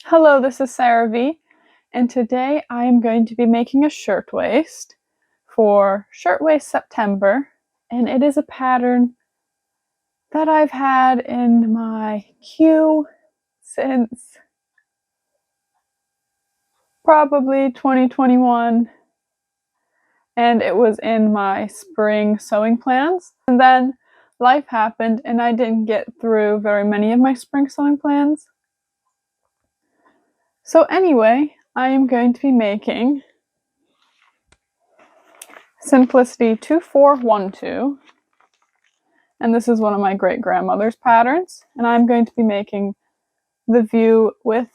Hello, this is Sarah V, and today I am going to be making a shirtwaist for Shirtwaist September, and it is a pattern that I've had in my queue since probably 2021, and it was in my spring sewing plans. And then life happened and I didn't get through very many of my spring sewing plans. So anyway, I am going to be making Simplicity 2412, and this is one of my great grandmother's patterns, and I'm going to be making the view with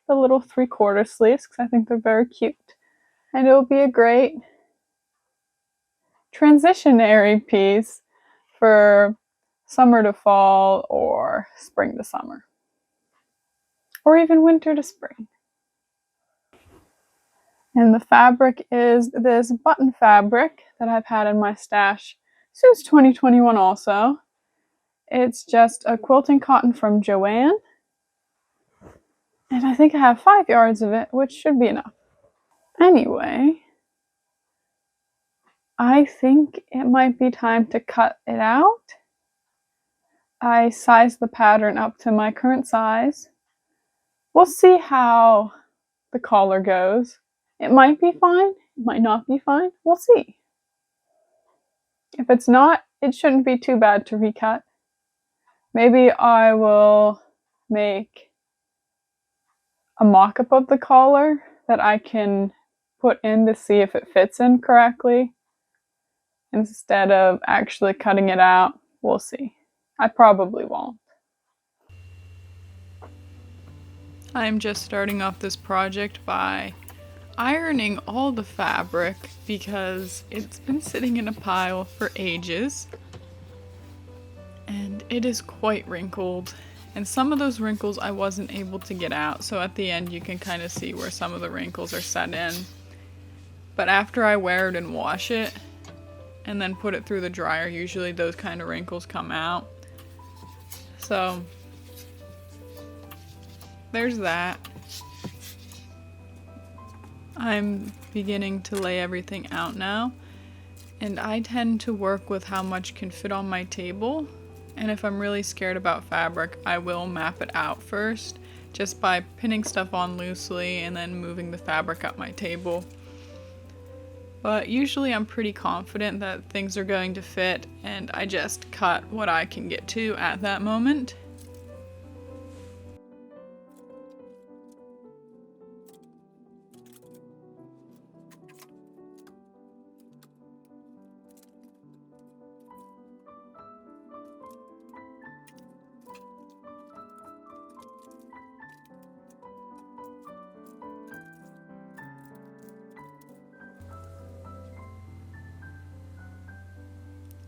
the little 3/4 sleeves because I think they're very cute, and it will be a great transitionary piece for summer to fall or spring to summer, or even winter to spring. And the fabric is this button fabric that I've had in my stash since 2021 also. It's just a quilting cotton from Joann, and I think I have 5 yards of it, which should be enough. Anyway, I think it might be time to cut it out. I sized the pattern up to my current size. We'll see how the collar goes. It might be fine, it might not be fine. We'll see. If it's not, it shouldn't be too bad to recut. Maybe I will make a mock-up of the collar that I can put in to see if it fits in correctly instead of actually cutting it out. We'll see. I probably won't. I'm just starting off this project by ironing all the fabric because it's been sitting in a pile for ages and it is quite wrinkled, and some of those wrinkles I wasn't able to get out, so at the end you can kind of see where some of the wrinkles are set in. But after I wear it and wash it and then put it through the dryer, usually those kind of wrinkles come out. So there's that. I'm beginning to lay everything out now, and I tend to work with how much can fit on my table, and if I'm really scared about fabric, I will map it out first, just by pinning stuff on loosely and then moving the fabric up my table. But usually I'm pretty confident that things are going to fit, and I just cut what I can get to at that moment.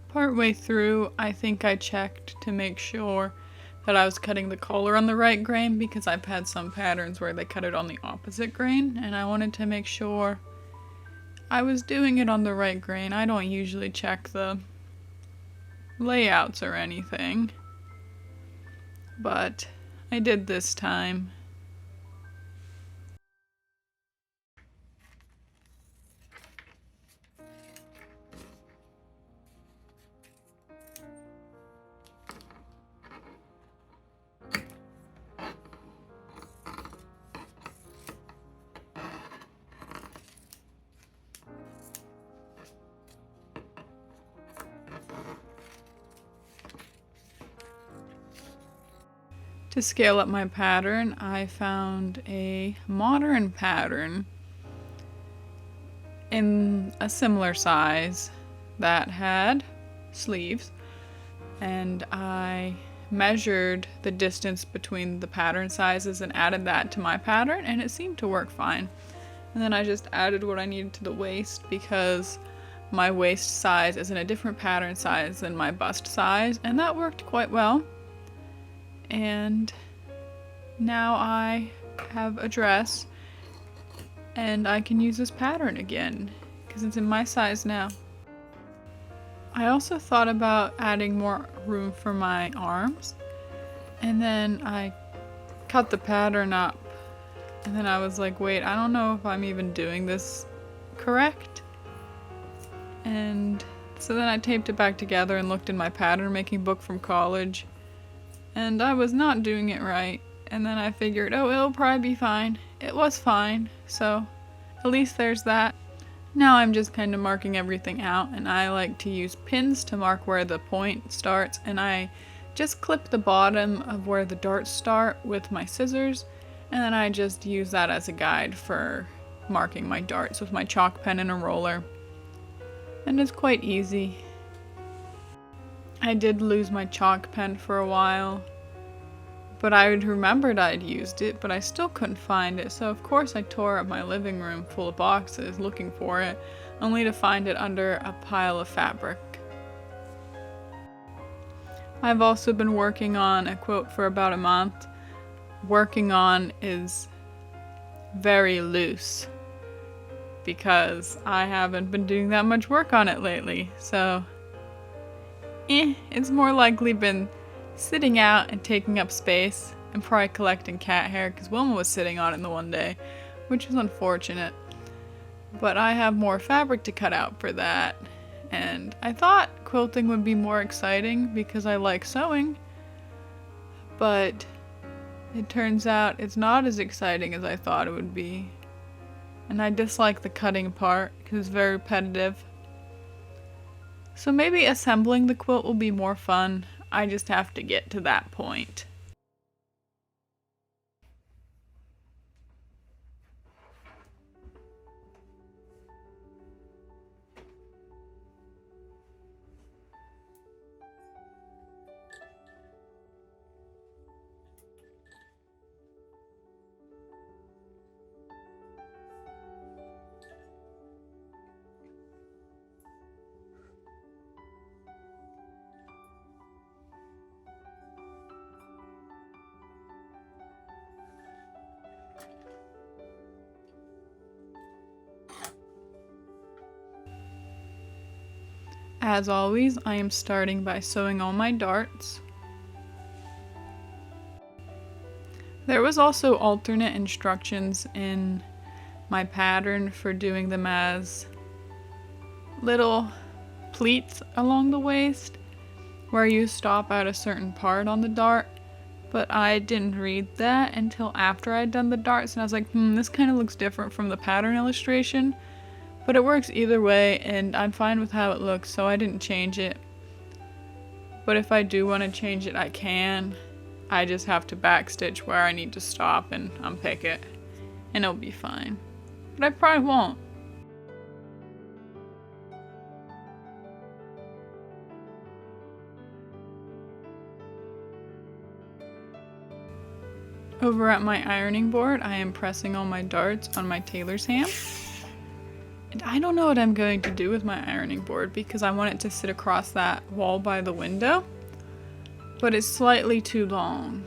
Partway through, I think I checked to make sure that I was cutting the collar on the right grain, because I've had some patterns where they cut it on the opposite grain, and I wanted to make sure I was doing it on the right grain. I don't usually check the layouts or anything, but I did this time. To scale up my pattern, I found a modern pattern in a similar size that had sleeves, and I measured the distance between the pattern sizes and added that to my pattern, and it seemed to work fine. And then I just added what I needed to the waist, because my waist size is in a different pattern size than my bust size, and that worked quite well. And now I have a dress and I can use this pattern again because it's in my size now. I also thought about adding more room for my arms, and then I cut the pattern up And then I was like, wait, I don't know if I'm even doing this correct. And so then I taped it back together and looked in my pattern making book from college. And I was not doing it right. And then I figured, oh, it'll probably be fine. It was fine. So at least there's that. Now I'm just kind of marking everything out, and I like to use pins to mark where the point starts, and I just clip the bottom of where the darts start with my scissors, and then I just use that as a guide for marking my darts with my chalk pen and a roller. And it's quite easy. I did lose my chalk pen for a while, but I had remembered I'd used it, but I still couldn't find it, so of course I tore up my living room full of boxes looking for it, only to find it under a pile of fabric. I've also been working on a quilt for about a month. Working on is very loose because I haven't been doing that much work on it lately, so it's more likely been sitting out and taking up space and probably collecting cat hair because Wilma was sitting on it the one day, which was unfortunate. But I have more fabric to cut out for that, and I thought quilting would be more exciting because I like sewing, but it turns out it's not as exciting as I thought it would be. And I dislike the cutting part because it's very repetitive. So maybe assembling the quilt will be more fun. I just have to get to that point. As always, I am starting by sewing all my darts. There was also alternate instructions in my pattern for doing them as little pleats along the waist where you stop at a certain part on the dart, but I didn't read that until after I'd done the darts, and I was like, this kind of looks different from the pattern illustration. But it works either way, and I'm fine with how it looks, so I didn't change it. But if I do want to change it, I can. I just have to backstitch where I need to stop and unpick it, and it'll be fine. But I probably won't. Over at my ironing board, I am pressing all my darts on my tailor's ham. And I don't know what I'm going to do with my ironing board because I want it to sit across that wall by the window, but it's slightly too long.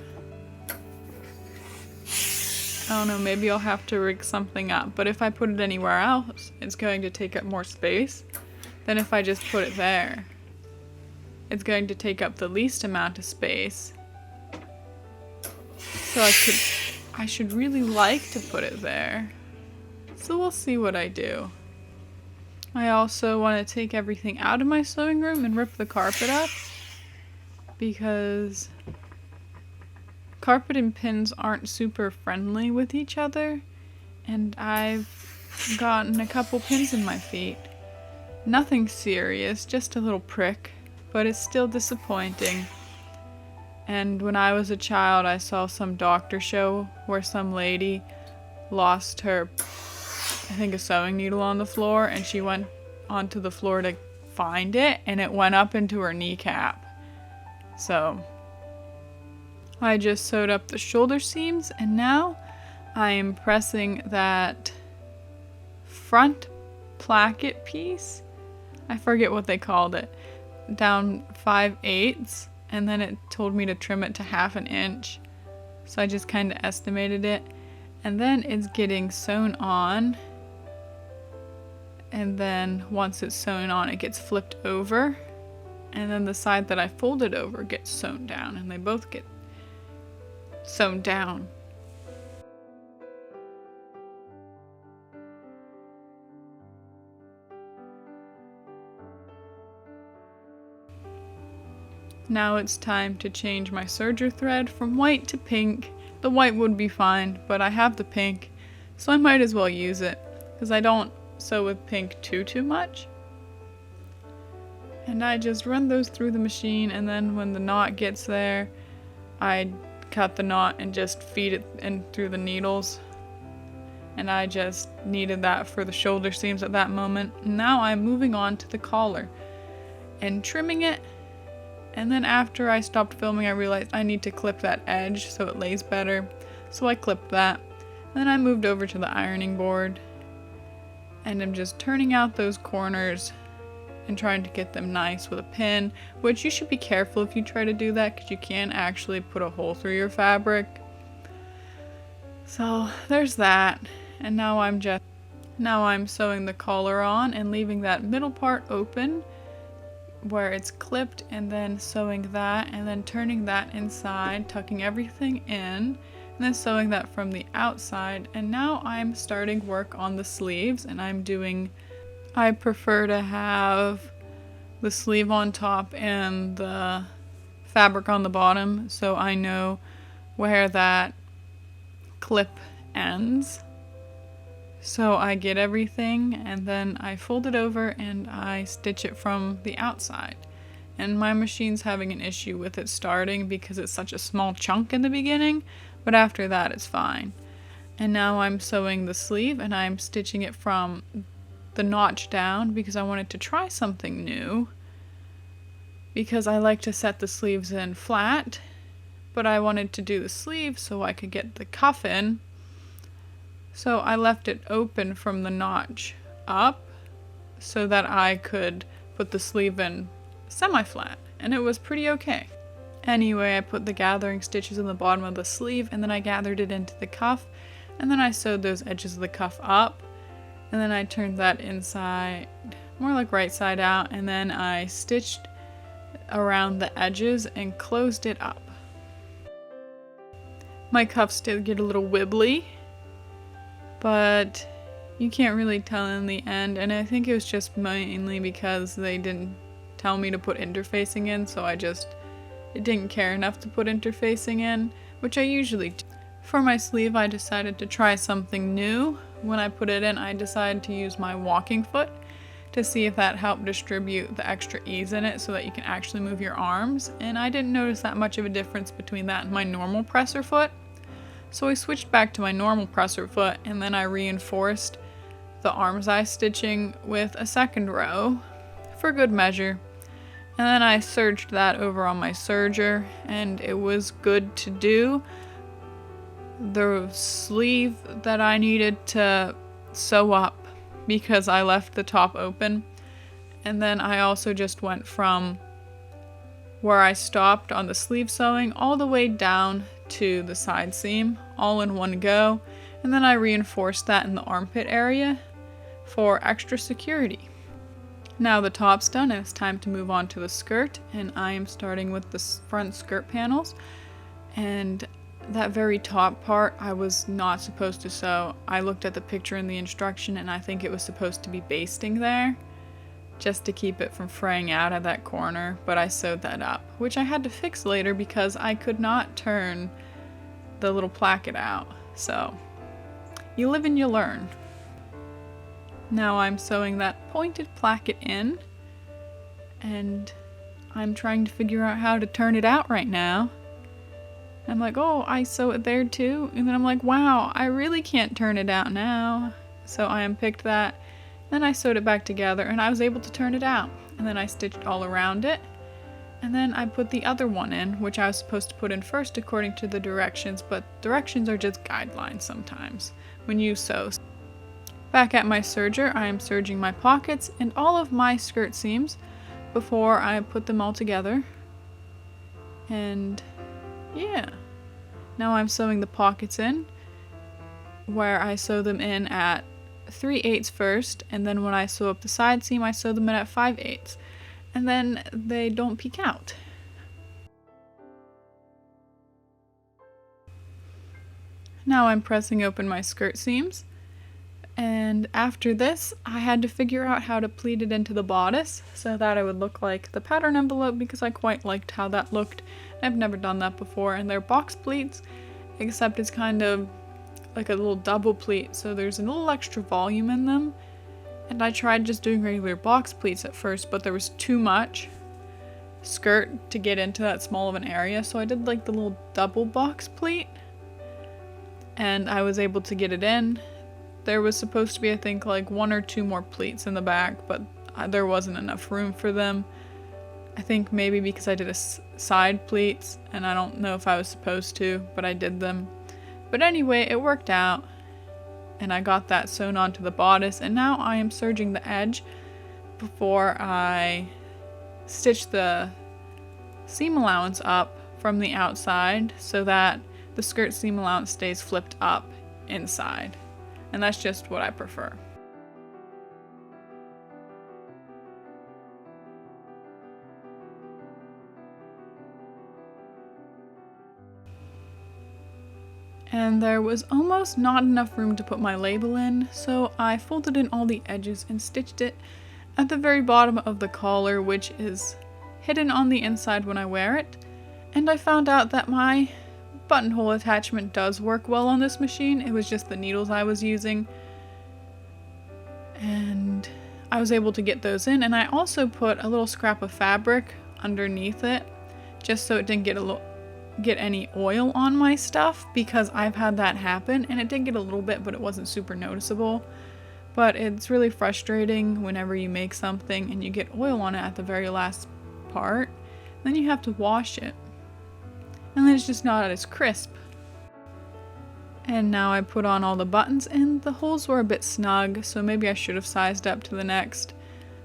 I don't know, maybe I'll have to rig something up, but if I put it anywhere else, it's going to take up more space than if I just put it there. It's going to take up the least amount of space. So I should really like to put it there. So we'll see what I do. I also want to take everything out of my sewing room and rip the carpet up because carpet and pins aren't super friendly with each other, and I've gotten a couple pins in my feet. Nothing serious, just a little prick, but it's still disappointing. And when I was a child, I saw some doctor show where some lady lost her, I think, a sewing needle on the floor, and she went onto the floor to find it, and it went up into her kneecap. So I just sewed up the shoulder seams, and now I am pressing that front placket piece, I forget what they called it, down 5/8, and then it told me to trim it to 1/2 inch. So I just kind of estimated it, and then it's getting sewn on, and then once it's sewn on it gets flipped over, and then the side that I folded over gets sewn down, and they both get sewn down. Now it's time to change my serger thread from white to pink. The white would be fine, but I have the pink, so I might as well use it, because I don't sew with pink too much. And I just run those through the machine, and then when the knot gets there, I cut the knot and just feed it in through the needles. And I just needed that for the shoulder seams at that moment. Now I'm moving on to the collar and trimming it. And then after I stopped filming, I realized I need to clip that edge so it lays better. So I clipped that. And then I moved over to the ironing board. And I'm just turning out those corners and trying to get them nice with a pin, which you should be careful if you try to do that because you can actually put a hole through your fabric. So there's that. And now I'm sewing the collar on and leaving that middle part open where it's clipped, and then sewing that and then turning that inside, tucking everything in, and then sewing that from the outside. And now I'm starting work on the sleeves, and I prefer to have the sleeve on top and the fabric on the bottom so I know where that clip ends. So I get everything and then I fold it over and I stitch it from the outside. And my machine's having an issue with it starting because it's such a small chunk in the beginning, but after that it's fine. And now I'm sewing the sleeve and I'm stitching it from the notch down because I wanted to try something new. Because I like to set the sleeves in flat, but I wanted to do the sleeve so I could get the cuff in. So I left it open from the notch up so that I could put the sleeve in semi-flat, and it was pretty okay. Anyway, I put the gathering stitches in the bottom of the sleeve, and then I gathered it into the cuff, and then I sewed those edges of the cuff up, and then I turned that inside, more like right side out, and then I stitched around the edges and closed it up. My cuffs did get a little wibbly, but you can't really tell in the end, and I think it was just mainly because they didn't tell me to put interfacing in, so I didn't care enough to put interfacing in, which I usually do. For my sleeve, I decided to try something new. When I put it in, I decided to use my walking foot to see if that helped distribute the extra ease in it so that you can actually move your arms, and I didn't notice that much of a difference between that and my normal presser foot. So I switched back to my normal presser foot, and then I reinforced the arm's eye stitching with a second row for good measure. And then I serged that over on my serger, and it was good to do. The sleeve that I needed to sew up because I left the top open. And then I also just went from where I stopped on the sleeve sewing all the way down to the side seam all in one go, and then I reinforced that in the armpit area for extra security. Now the top's done and it's time to move on to the skirt, and I am starting with the front skirt panels, and that very top part I was not supposed to sew. I looked at the picture in the instruction and I think it was supposed to be basting there just to keep it from fraying out at that corner, but I sewed that up, which I had to fix later because I could not turn the little placket out. So you live and you learn. Now I'm sewing that pointed placket in, and I'm trying to figure out how to turn it out right now. I'm like, oh, I sew it there too, and then I'm like, wow, I really can't turn it out now. So I unpicked that. Then I sewed it back together and I was able to turn it out. And then I stitched all around it. And then I put the other one in, which I was supposed to put in first according to the directions, but directions are just guidelines sometimes when you sew. Back at my serger, I am serging my pockets and all of my skirt seams before I put them all together. And yeah, now I'm sewing the pockets in, where I sew them in at 3/8 first, and then when I sew up the side seam, I sew them in at 5/8, and then they don't peek out. Now I'm pressing open my skirt seams And after this, I had to figure out how to pleat it into the bodice so that it would look like the pattern envelope, because I quite liked how that looked. I've never done that before, and they're box pleats, except it's kind of like a little double pleat, so there's a little extra volume in them. And I tried just doing regular box pleats at first, but there was too much skirt to get into that small of an area, so I did like the little double box pleat, and I was able to get it in. There was supposed to be, I think, like 1 or 2 more pleats in the back, but there wasn't enough room for them. I think maybe because I did side pleats, and I don't know if I was supposed to, but I did them. But anyway, it worked out, and I got that sewn onto the bodice, and now I am serging the edge before I stitch the seam allowance up from the outside so that the skirt seam allowance stays flipped up inside. And that's just what I prefer. And there was almost not enough room to put my label in, so I folded in all the edges and stitched it at the very bottom of the collar, which is hidden on the inside when I wear it. And I found out that my buttonhole attachment does work well on this machine. It was just the needles I was using, and I was able to get those in. And I also put a little scrap of fabric underneath it just so it didn't get any oil on my stuff, because I've had that happen, and it did get a little bit, but it wasn't super noticeable. But it's really frustrating whenever you make something and you get oil on it at the very last part, then you have to wash it, and then it's just not as crisp. And now I put on all the buttons, and the holes were a bit snug, so maybe I should have sized up to the next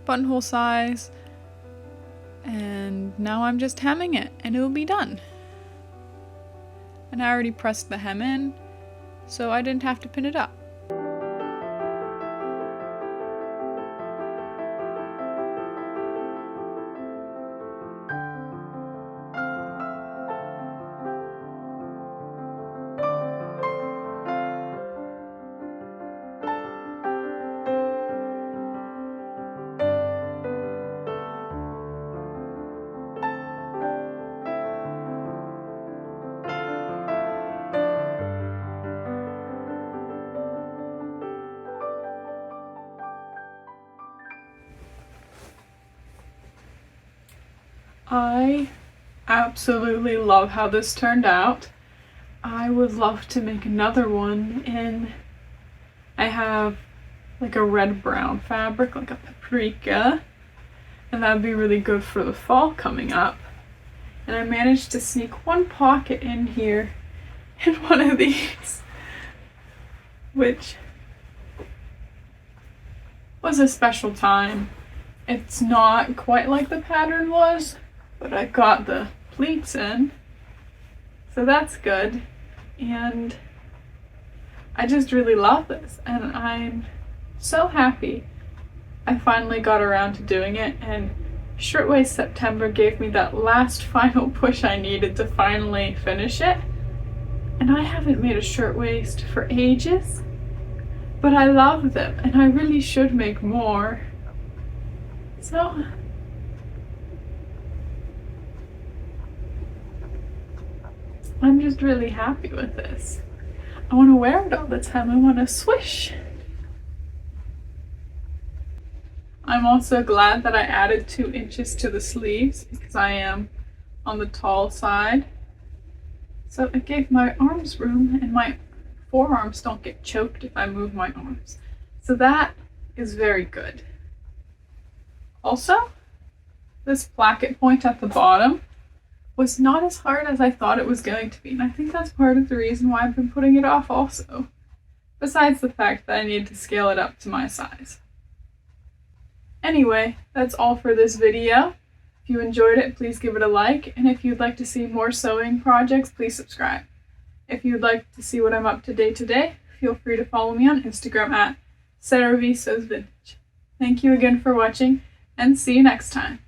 buttonhole size. And now I'm just hemming it, and it will be done. And I already pressed the hem in, so I didn't have to pin it up. I absolutely love how this turned out. I would love to make another one in, I have like a red-brown fabric, like a paprika, and that would be really good for the fall coming up. And I managed to sneak one pocket in here in one of these, which was a special time. It's not quite like the pattern was, but I got the pleats in, so that's good. And I just really love this, and I'm so happy I finally got around to doing it. And Shirtwaist September gave me that last final push I needed to finally finish it. And I haven't made a shirtwaist for ages, but I love them, and I really should make more. So I'm just really happy with this. I want to wear it all the time. I want to swish. I'm also glad that I added 2 inches to the sleeves, because I am on the tall side. So it gave my arms room, and my forearms don't get choked if I move my arms. So that is very good. Also, this placket point at the bottom was not as hard as I thought it was going to be, and I think that's part of the reason why I've been putting it off also, besides the fact that I need to scale it up to my size. Anyway, that's all for this video. If you enjoyed it, please give it a like, and if you'd like to see more sewing projects, please subscribe. If you'd like to see what I'm up to day to day, feel free to follow me on Instagram at SarahVSewsVintage. Thank you again for watching, and see you next time.